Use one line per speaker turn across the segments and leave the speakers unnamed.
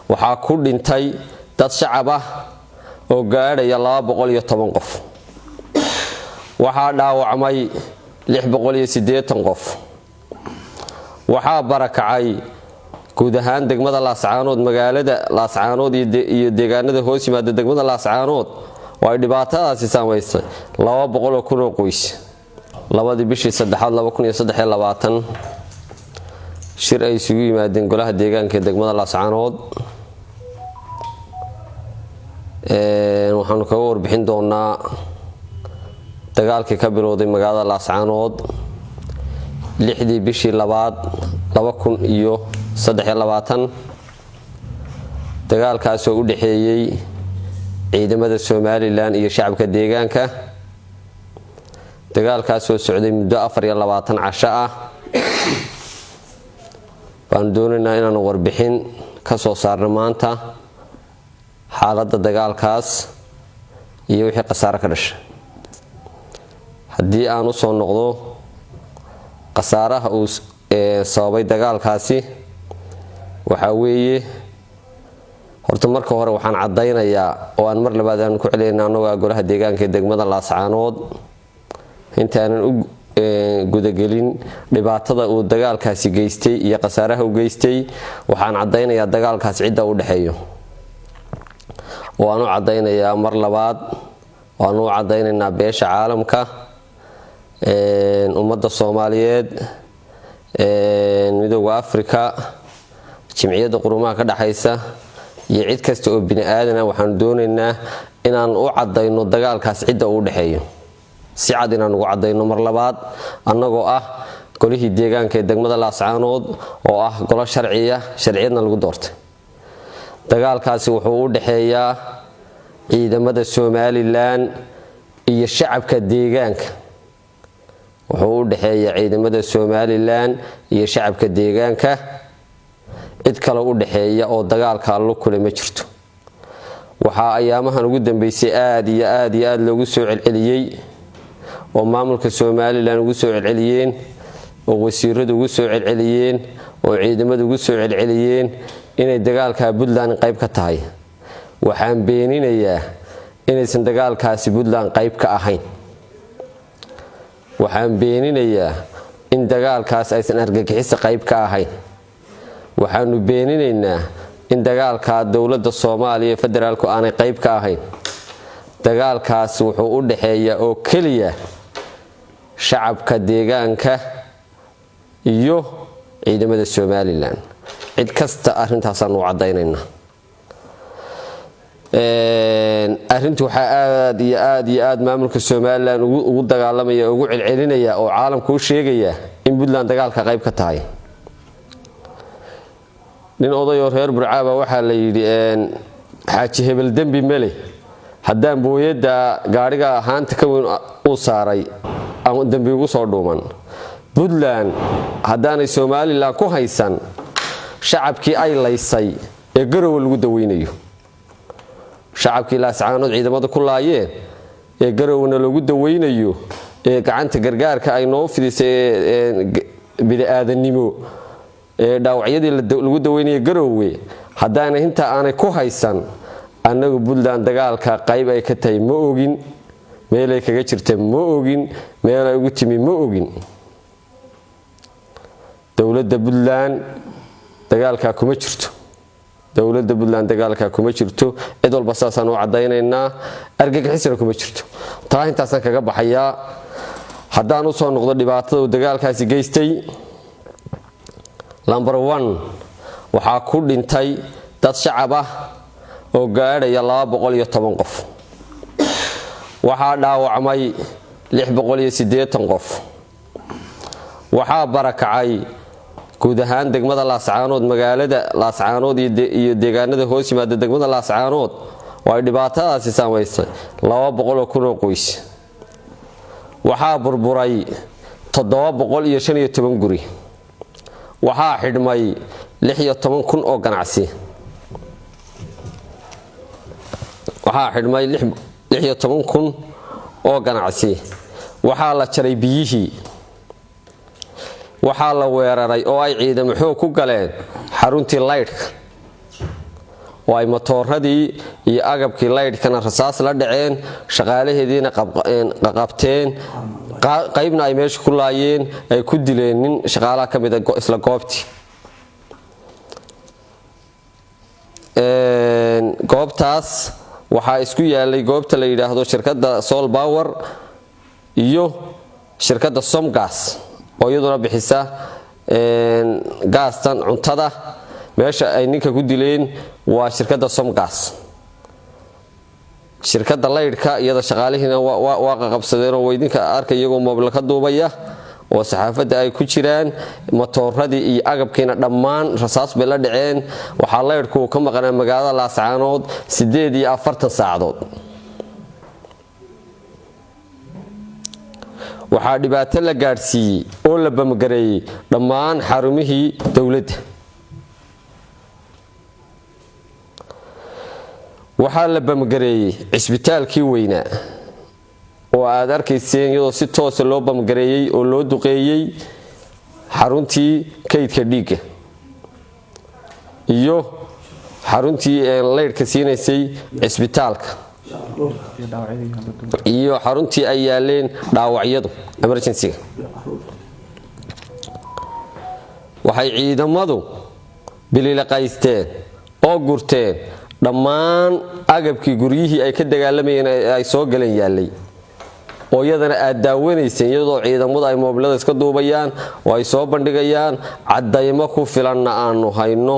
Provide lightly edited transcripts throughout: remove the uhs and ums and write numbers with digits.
waxaa ku dhintay dad shacab ah oo gaadhaya 210 qof waxaa dhaawacmay 680 qof waxaa barakacay guud ahaan degmada Laascaanood magaalada Laascaanood iyo deegaanada hoos yimaada degmada Laascaanood oo ay dhibaatadaasi saameysay 200 kun oo qoys labadii bishii 3aad 2023 shir ay isugu yimaadeen golaha deegaanka degmada Laascaanood waxaanu kaga warbixin doonaa dagaalkii ka bilowday magaalada Laascaanood 6dii bishii 2aad 2023 dagaalkaas oo u dhaxeeyay ciidamada Soomaaliland iyo shacabka deegaanka dagaalkaas oo socday muddo 24 casho ah baan doonaynaa inaan warbixin ka soo saarno maanta xaaladda dagaalkaas iyo wixii khasaare ka dhashay haddii aan u soo noqdo khasaaraha uu sababay dagaalkaasi waxa weeye horta marka hore waxaan cadeynayaa oo aan mar labaad aan ku celinaynaa anagoo golaha deegaanka degmada Laascaanood intaanan u gudagelin dhibaatada uu dagaalkaasi geystay iyo khasaaraha uu geystay waxaan cadeynayaa dagaalkaas cidda u dhaxeeyo oo aan u cadeynayaa mar labaad oo aan u cadeynaynaa beesha caalamka ummadda Soomaaliyeed midowga Afrika jimciyadda qurumaha ka dhaxaysa iyo cid kasta oo bini aadan ah waxaan doonaynaa inaan u cadeyno dagaalkaas cidda u dhaxeeyo si cad inaan ugu cadeyno mar labaad annagoo ah golihii deegaanka ee degmada Laascaanood oo ah golo sharciyadna lagu doortay dagaalkaasi wuxuu u dhaxeeyaa ciidamada Soomaaliland iyo shacabka deegaanka wuxuu u dhaxeeyaa ciidamada Soomaaliland iyo shacabka deegaanka cid kale u dhaxeeya oo dagaalka loo kulay ma jirto waxa ayaamahan ugu dambeysay aad iyo aad loogu soo celceliyay oo maamulka Soomaaliland ugu soo celceliyeen oo wasiiradu ugu soo celceliyeen oo ciidamadu ugu soo celceliyeen inay dagaalka Puntland qayb ka tahay waxaan beeninayaa inaysan dagaalkaasi Puntland qayb ka ahayn waxaan beeninayaa in dagaalkaas aysan argagixis qayb ka ahayn waxaanu beeninaynaa in dagaalka dawladda Soomaaliya federaalku aanay qayb ka ahayn dagaalkaas wuxuu u dhaxeeyaa oo kaliya shacabka deegaanka iyo ciidamada Soomaaliland cid kasta arintaas aan u cadeynaynaa arintu waxa aad iyo aad maamulka Soomaaliland ugu dagaalamaya ugu celcelinaya oo caalamku u sheegaya in Puntland dagaalka qayb ka tahay nin odayo reer Burcaaba waxa la yiri xaaji hebel dambi male haddaan booyada gaariga ahaanta ka weyn u saaray aan dambi ugu soo dhuuman Puntland haddaanay Soomaaliland ku haysan shacabkii ay laysay ee garow lagu daweynayo shacabkii Laascaanood ciidamada ku laayeen ee garowna lagu daweynayo ee gacanta gargaarka ay noo fidisay bini aadanimo ee dhaawacyadii lagu daweynayay garowwe haddaana inta aanay ku haysan annagu Puntland dagaalka qayb ay ka tahay ma ogin meel ay kaga jirta ma ogin meel ay ugu timi ma ogin dawladda Puntland dagaalka kuma jirto dawladda Puntland dagaalka kuma jirto cid walba saasaan u cadeynaynaa argagixisana kuma jirto taa intaasan kaga baxayaa haddaan u soo noqdo dhibaatada uu dagaalkaasi geystay number 1 waxaa ku dhintay dad shacab ah oo gaadhaya 210 qof waxaa dhaawacmay 680 qof waxaa barakacay guud ahaan degmada Laascaanood magaalada Laascaanood iyo deegaanada hoos yimaada degmada Laascaanood oo ay dhibaatadaasi saameysay 200 kun oo qoys waxaa burburay 715 guri waxaa xidhmay 16 kun oo ganacsi waxaa la jaray biyihii waxaa la weeraray oo ay ciidamo xoog ku galeen xaruntii laydhka oo ay matooradii iyo agabkii laydhkana rasaas la dhaceen shaqaalaheediina qabteen qaybna ay meesha ku laayeen ay ku dileen nin shaqaalaha ka mid ah isla goobtii goobtaas waxaa isku yaalay goobta la yiraahdo shirkadda Sol Power iyo shirkadda Somgas oo iyaduna bixisa gaastan cuntada meesha ay ninka ku dileen waa shirkadda Somgas shirkadda laydhka iyada shaqaalihiina waa qabsadeen oo weydinka arkay iyagoo moobil ka duubaya oo saxaafadda ay ku jiraan matooradii iyo agabkiina dhammaan rasaas bay la dhaceen waxa laydhku ka maqnaa magaalada Laascaanood 48 saacadood waxaa dhibaato la gaarsiiyay oo la bamgareeyay dhammaan xarumihii dawladda waxaa la bamgareeyay cisbitaalkii weynaa oo aad arkayseen iyadoo si toos loo bamgareeyay oo loo duqeeyay xaruntii kaydka dhiigga iyo xaruntii laydhka siinaysay cisbitaalka iyo xaruntii ay yaaleen dhaawacyadu emergency-ga waxay ciidamadu bililaqaysteen oo gurteen dhammaan agabkii guryihii ay ka dagaalamayeen ay soo galeen yaalay oo iyadana aad daawanayseen iyadoo ciidamadu ay moobilada iska duubayaan oo ay soo bandhigayaan cadaymo ku filanna aanu hayno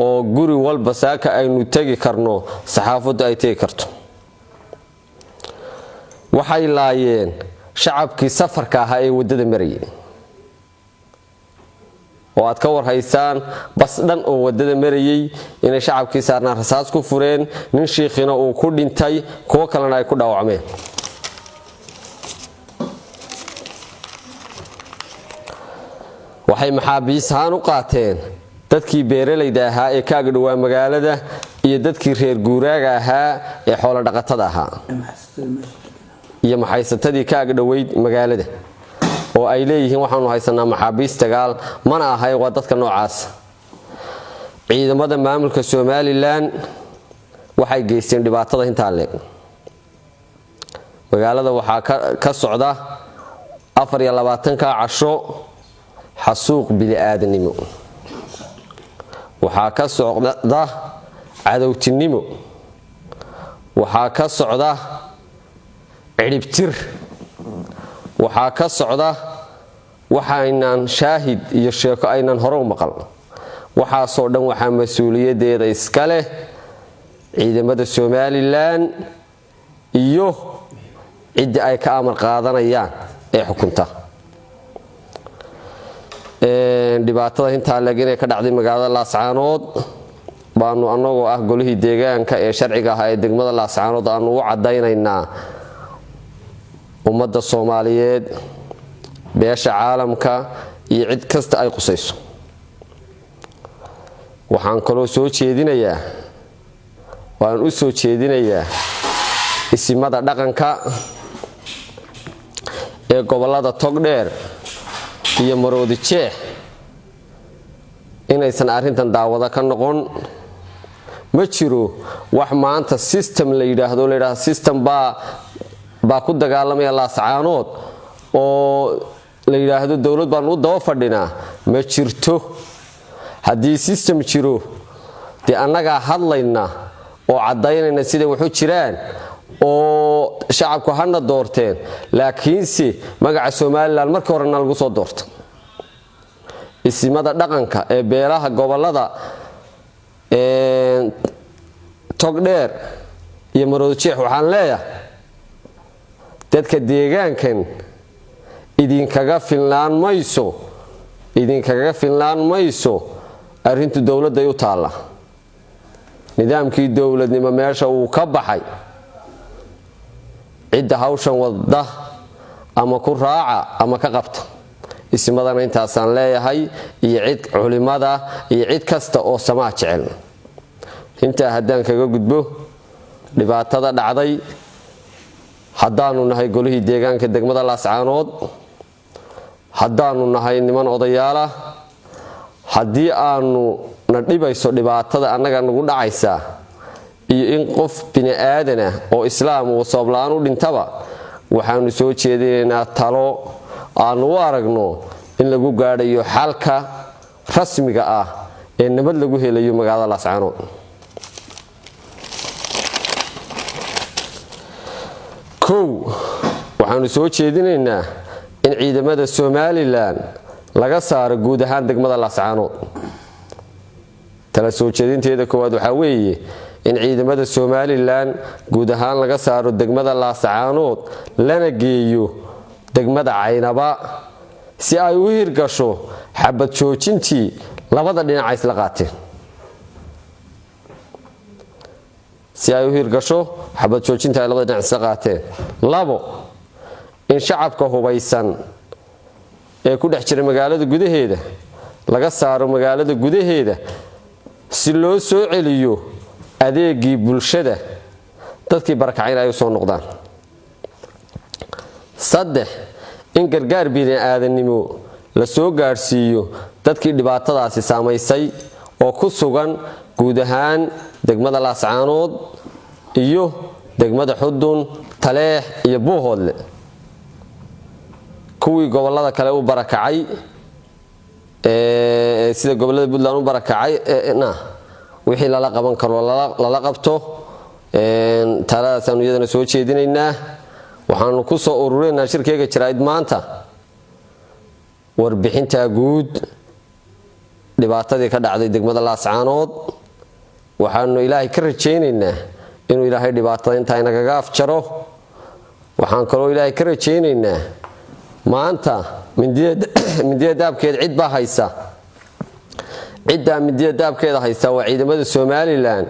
oo guri walba saaka aynu tagi karno saxaafaddu ay tagi karto waxay laayeen shacabkii safarka ahaa ee wadada marayay oo aad ka warhaysaan bas dhan oo wadada marayay inay shacabkii saarnaa rasaas ku fureen nin sheekhina uu ku dhintay kuwa kalena ay ku dhaawacmeen waxay maxaabiis ahaan u qaateen dadkii beeralayda ahaa ee ka agdhawaa magaalada iyo dadkii reer guuraaga ahaa ee xoolo dhaqatada ahaa iyo maxaysatadii ka agdhaweyd magaalada oo ay leeyihiin waxaanu haysanaa maxaabiis dagaal mana ahay waa dadka noocaas ciidamada maamulka Soomaaliland waxay geysteen dhibaatada inta leeg magaalada waxaa ka socda 24 casho xasuuq bini'aadanimo waxaa ka socda cadowtinimo waxaa ka socda ciribtir waxaa ka socda waxaynan shaahid iyo sheeko aynan hore u maqal waxaasoo dhan waxaa mas'uuliyadeeda iska leh ciidamada Soomaaliland iyo cidda ay ka amar qaadanayaan ee xukunta dhibaatada inta laga inay ka dhacday magaalada Laascaanood baanu anagoo ah golihii deegaanka ee sharciga ah ee degmada Laascaanood aanu u cadaynaynaa ummadda Soomaaliyeed beesha caalamka iyo cid kasta ay qusayso waxaan kaloo soo jeedinayaa isimada dhaqanka ee gobolada Togdheer iyo Maroodi Jeex inaysan arintan daawada ka noqon ma jiro wax maanta system la yiraahdo system baa ku dagaalamaya Laascaanood oo la yiraahdo dawlad baan u daba fadhinaa ma jirto haddii system jiro de annaga hadlayna oo cadaynayna sida wuxuu jiraan oo shacabku hana doorteen laakiinse magaca Soomaaliland markii hore lagu soo doorto isimada dhaqanka ee beelaha gobolada Togdheer iyo Maroodi Jeex waxaan leeyahay dadka deegaankan idinkaga filnaan mayso arintu dawladda ay u taala nidaamkii dawladnimo meesha uu ka baxay cidda hawshan wada ama ku raaca ama ka qabta ismadana intaasaan leeyahay iyo cid culimada iyo cid kasta oo samaa jecel inta haddaan kaga gudbo dhibaatada dhacday haddaanu nahay golihii deegaanka degmada Laascaanood haddaanu nahay niman odayaal ah haddii aanu na dhibayso dhibaatada annaga nagu dhacaysa iyo in qof bini aadan ah oo islaam oo sablaan u dhintaba waxaanu soo jeedinaynaa talo aan u aragno in lagu gaadhayo xalka rasmiga ah ee nabad lagu helayo magaalada Laascaanood. waxaanu soo jeedinaynaa in ciidamada Somaliland laga saaro guud ahaan degmada Laascaanood. tala soo jeedinteeda koowaad waxa weeye in ciidamada Somaliland guud ahaan laga saaro degmada Laascaanood lana geeyo degmada Caynaba si ay u hirgasho xabad joojintii labada dhinac isla qaateen. labo in shacabka hubaysan ee ku dhex jira magaalada gudaheeda laga saaro magaalada gudaheeda si loo soo celiyo adeegii bulshada dadkii barakacayna ay soo noqdaan. 3 in gargaar bini'aadanimo la soo gaarsiiyo dadkii dhibaatadaasi saameysay oo ku sugan guud ahaan degmada Laascaanood iyo degmada Xudun, Taleex iyo Buuhoodle. kuwii gobolada kale u barakacay sida gobolada Puntland u barakacay wixii lala qaban karo lala qabto. taladaas aanu iyadana soo jeedinaynaa. waxaanu ku soo ururinaa shirkeyga jirayd maanta warbixinta guud dhibaatadii ka dhacday degmada Laascaanood. waxaanu Ilaahay ka rajaynaynaa inuu Ilaahay dhibaatada inta inaga afjaro. waxaan kaloo Ilaahay ka rajaynaynaa maanta mindiyada daabkeed cid baa haysa. cidda mindiyada daabkeeda haysa waa ciidamada Somaliland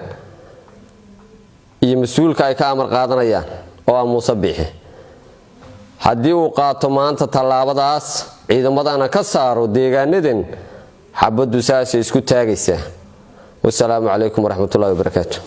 iyo mas'uulka ay ka amar qaadanayaan oo Muuse Biixi. haddii uu qaato maanta tallaabadaas ciidamadana ka saaro deegaanadan xabadu saas isku taagaysa. wassalaamu calaykum waraxmatullaahi wabarakaatuh.